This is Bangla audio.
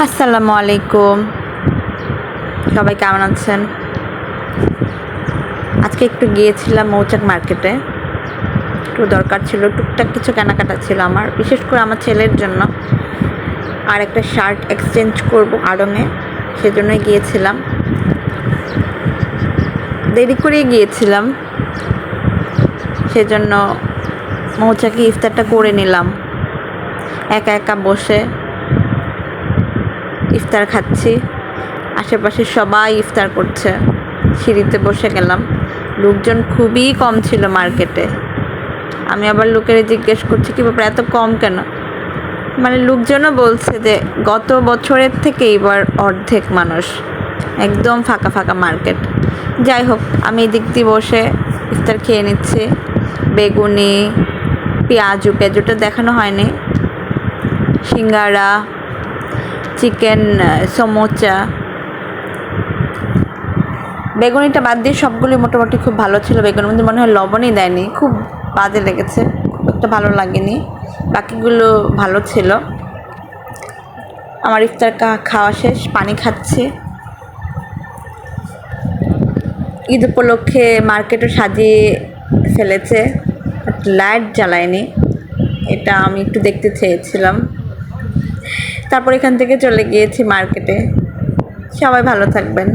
আসসালামু আলাইকুম। সবাই কেমন আছেন? আজকে একটু গিয়েছিলাম মৌচাক মার্কেটে। একটু দরকার ছিল, টুকটাক কিছু কেনাকাটা ছিল আমার, বিশেষ করে আমার ছেলের জন্য। আর একটা শার্ট এক্সচেঞ্জ করব আড়ংয়ে, সেজন্যই গিয়েছিলাম। দেরি করে গিয়েছিলাম, সেজন্য মৌচাকে ইফতারটা করে নিলাম। একা একা বসে ইফতার খাচ্ছি, আশেপাশে সবাই ইফতার করছে। সিঁড়িতে বসে গেলাম, লোকজন খুবই কম ছিল মার্কেটে। আমি আবার লোকের জিজ্ঞেস করছি কি ব্যাপার এত কম কেন, মানে লোকজনও বলছে যে গত বছরের থেকে এবার অর্ধেক মানুষ, একদম ফাঁকা ফাঁকা মার্কেট। যাই হোক, আমি এদিক দিয়ে বসে ইফতার খেয়ে নিচ্ছি। বেগুনি, পেঁয়াজুটা দেখানো হয়নি, সিঙ্গারা, চিকেন সমোচা। বেগুনিটা বাদ দিয়ে সবগুলি মোটামুটি খুব ভালো ছিল। বেগুনের মধ্যে মনে হয় লবণই দেয়নি, খুব বাজে লেগেছে, খুব একটা ভালো লাগেনি। বাকিগুলো ভালো ছিল। আমার ইফতার খাওয়া শেষ, পানি খাচ্ছি। ঈদ উপলক্ষে মার্কেটও সাজিয়ে ফেলেছে, লাইট জ্বালায়নি, এটা আমি একটু দেখতে চেয়েছিলাম। তারপর এখান থেকে চলে গিয়েছি মার্কেটে। সবাই ভালো থাকবেন।